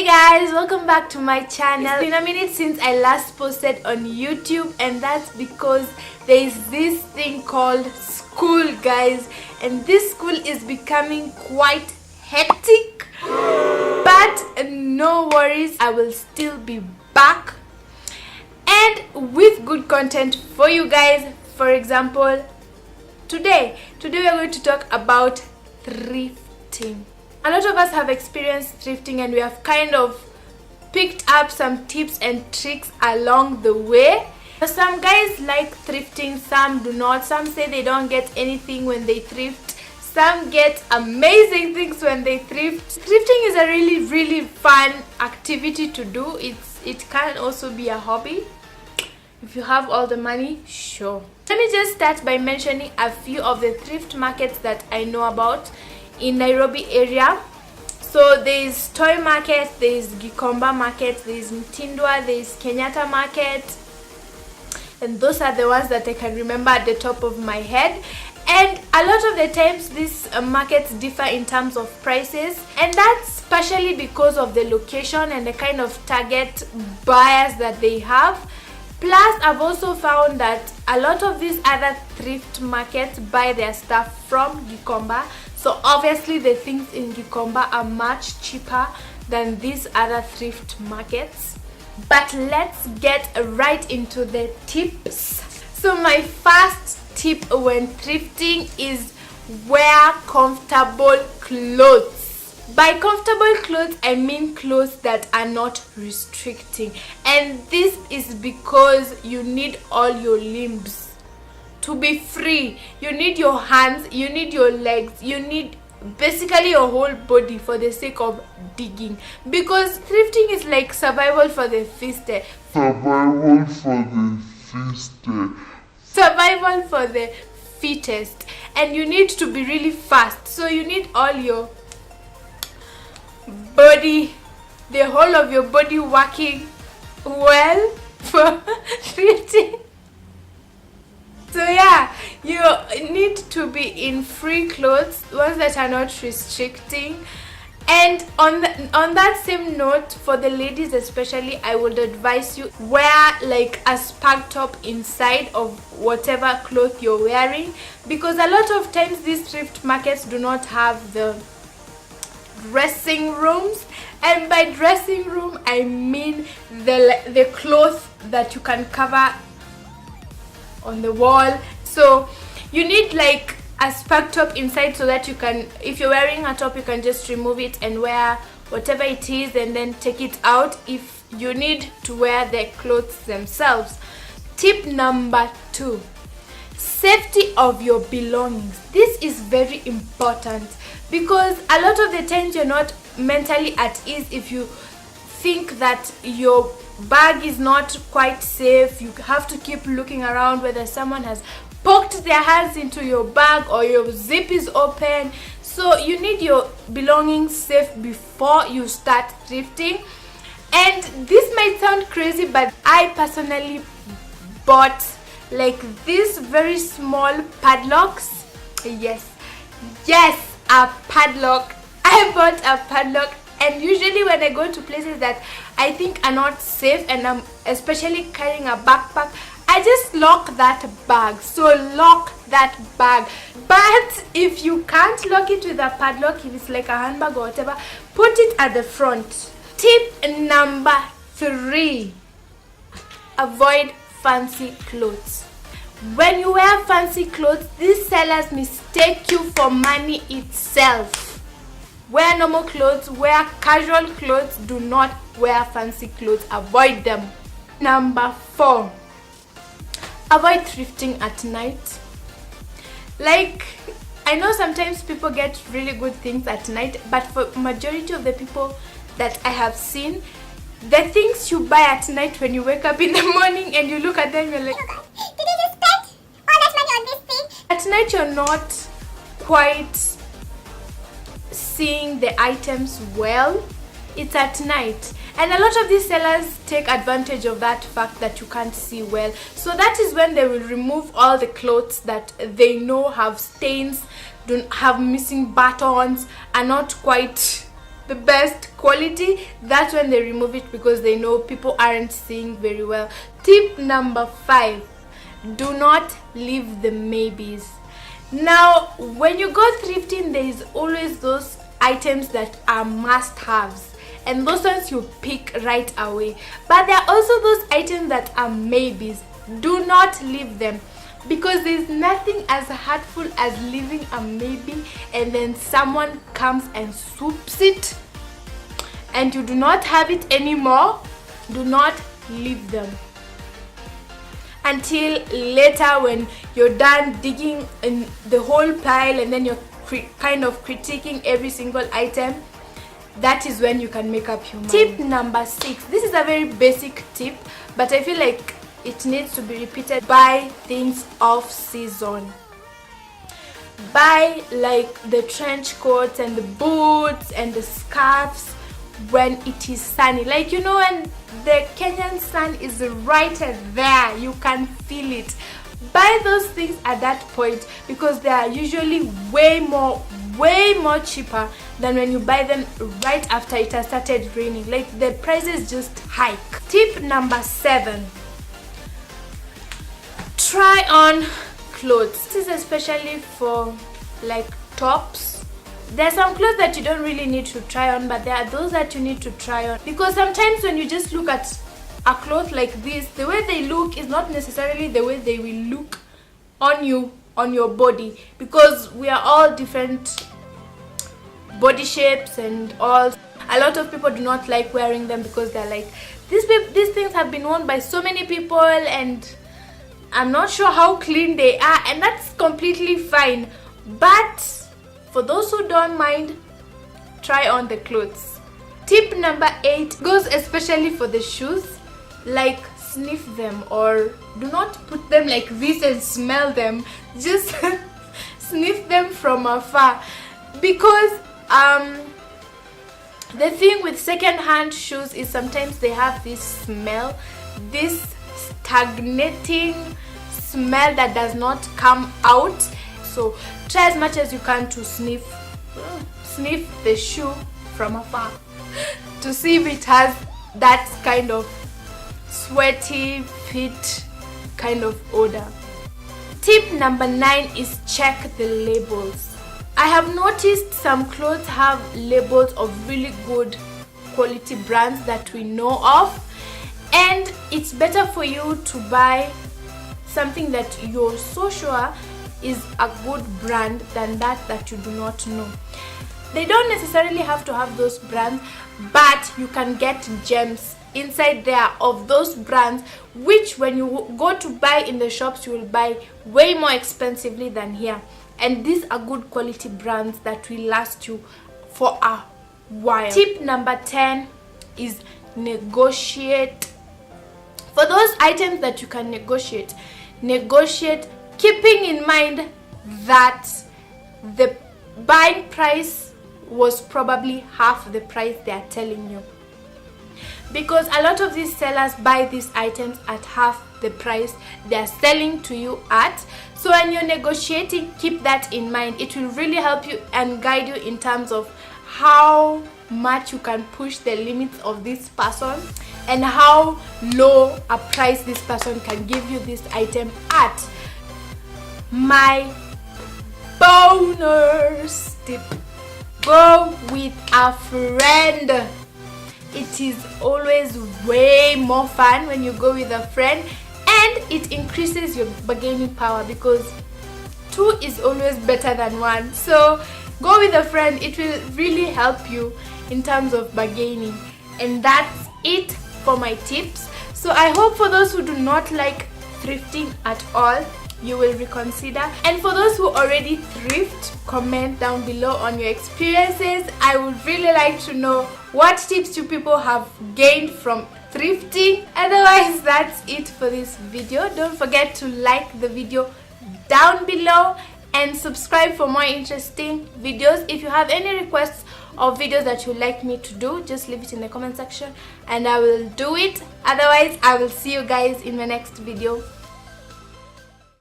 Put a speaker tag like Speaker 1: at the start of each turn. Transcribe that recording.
Speaker 1: Guys, welcome back to my channel. It's been a minute since I last posted on YouTube, and that's because there is this thing called school, guys, and this school is becoming quite hectic, but no worries, I will still be back and with good content for you guys. For example, today we are going to talk about thrifting. A lot of us have experienced thrifting, and we have kind of picked up some tips and tricks along the way. Some guys like thrifting, some do not. Some say they don't get anything when they thrift. Some get amazing things when they thrift. Thrifting is a really fun activity to do. It can also be a hobby if you have all the money, sure. Let me just start by mentioning a few of the thrift markets that I know about in Nairobi area. So there is Toy Market, there is Gikomba Market, there is Mtindwa, there is Kenyatta Market, and those are the ones that I can remember at the top of my head. And a lot of the times these markets differ in terms of prices, and that's partially because of the location and the kind of target buyers that they have. Plus, I've also found that a lot of these other thrift markets buy their stuff from Gikomba. So obviously the things in Gikomba are much cheaper than these other thrift markets. But let's get right into the tips. So my first tip when thrifting is wear comfortable clothes. By comfortable clothes, I mean clothes that are not restricting. And this is because you need all your limbs to be free. You need your hands, you need your legs, you need basically your whole body for the sake of digging. Because thrifting is like survival for the fittest.
Speaker 2: Survival for the fittest.
Speaker 1: Survival for the fittest. And you need to be really fast. So you need all your body, the whole of your body working well for thrifting. So yeah, you need to be in free clothes, ones that are not restricting. And on that same note, for the ladies especially, I would advise you wear like a spag top inside of whatever cloth you're wearing, because a lot of times these thrift markets do not have the dressing rooms, and by dressing room I mean the cloth that you can cover on the wall. So you need like a spag top inside, so that you can, if you're wearing a top, you can just remove it and wear whatever it is and then take it out if you need to wear the clothes themselves. Tip number 2, safety of your belongings. This is very important, because a lot of the times you're not mentally at ease if you think that your bag is not quite safe. You have to keep looking around whether someone has poked their hands into your bag or your zip is open. So you need your belongings safe before you start thrifting. And this might sound crazy, but I personally bought like these very small padlocks. Yes, a padlock. I bought a padlock, and usually when I go to places that I think are not safe, and I'm especially carrying a backpack, I just lock that bag. So lock that bag. But if you can't lock it with a padlock, if it's like a handbag or whatever, put it at the front. Tip number 3, avoid fancy clothes. When you wear fancy clothes, these sellers mistake you for money itself. Wear normal clothes, wear casual clothes, do not wear fancy clothes, avoid them. Number 4, avoid thrifting at night. Like, I know sometimes people get really good things at night, but for majority of the people that I have seen, the things you buy at night, when you wake up in the morning and you look at them, you're like,
Speaker 3: did you just spend all that money on this thing?
Speaker 1: at night you're not quite seeing the items well. It's at night, and a lot of these sellers take advantage of that fact that you can't see well. So that is when they will remove all the clothes that they know have stains, don't have missing buttons, are not quite the best quality, that's when they remove it because they know people aren't seeing very well. Tip number 5, do not leave the maybes. Now when you go thrifting, there is always those items that are must-haves, and those ones you pick right away, but there are also those items that are maybes. Do not leave them, because there's nothing as hurtful as leaving a maybe and then someone comes and swoops it and you do not have it anymore. Do not leave them until later when you're done digging in the whole pile and then you're kind of critiquing every single item. That is when you can make up your mind. Tip number 6. This is a very basic tip, but I feel like it needs to be repeated. Buy things off season. Buy like the trench coats and the boots and the scarves when it is sunny, like you know, when the Kenyan sun is right there, you can feel it. Buy those things at that point because they are usually way more cheaper than when you buy them right after it has started raining. Like the prices just hike. Tip number 7, try on clothes. This is especially for like tops. There are some clothes that you don't really need to try on, but there are those that you need to try on, because sometimes when you just look at a cloth like this, the way they look is not necessarily the way they will look on you, on your body, because we are all different body shapes and all. A lot of people do not like wearing them because they're like, these things have been worn by so many people and I'm not sure how clean they are, and that's completely fine. But for those who don't mind, try on the clothes. Tip number 8 goes especially for the shoes. Like sniff them, or do not put them like this and smell them. Just sniff them from afar, because the thing with second-hand shoes is sometimes they have this smell, this stagnating smell that does not come out. So try as much as you can to sniff the shoe from afar to see if it has that kind of sweaty feet kind of odor. Tip number 9 is check the labels. I have noticed some clothes have labels of really good quality brands that we know of, and it's better for you to buy something that you're so sure is a good brand than that you do not know. They don't necessarily have to have those brands, but you can get gems inside there of those brands, which when you go to buy in the shops, you will buy way more expensively than here. And these are good quality brands that will last you for a while. Tip number 10 is negotiate. For those items that you can negotiate, keeping in mind that the buying price was probably half the price they are telling you, because a lot of these sellers buy these items at half the price they are selling to you at. So when you're negotiating, keep that in mind. It will really help you and guide you in terms of how much you can push the limits of this person and how low a price this person can give you this item at. My bonus tip: go with a friend. It is always way more fun when you go with a friend, and it increases your bargaining power because 2 is always better than 1. So go with a friend. It will really help you in terms of bargaining. And that's it for my tips. So I hope for those who do not like thrifting at all, you will reconsider, and for those who already thrift, comment down below on your experiences. I would really like to know what tips you people have gained from thrifting. Otherwise, that's it for this video. Don't forget to like the video down below and subscribe for more interesting videos. If you have any requests of videos that you'd like me to do, just leave it in the comment section and I will do it. Otherwise, I will see you guys in my next video.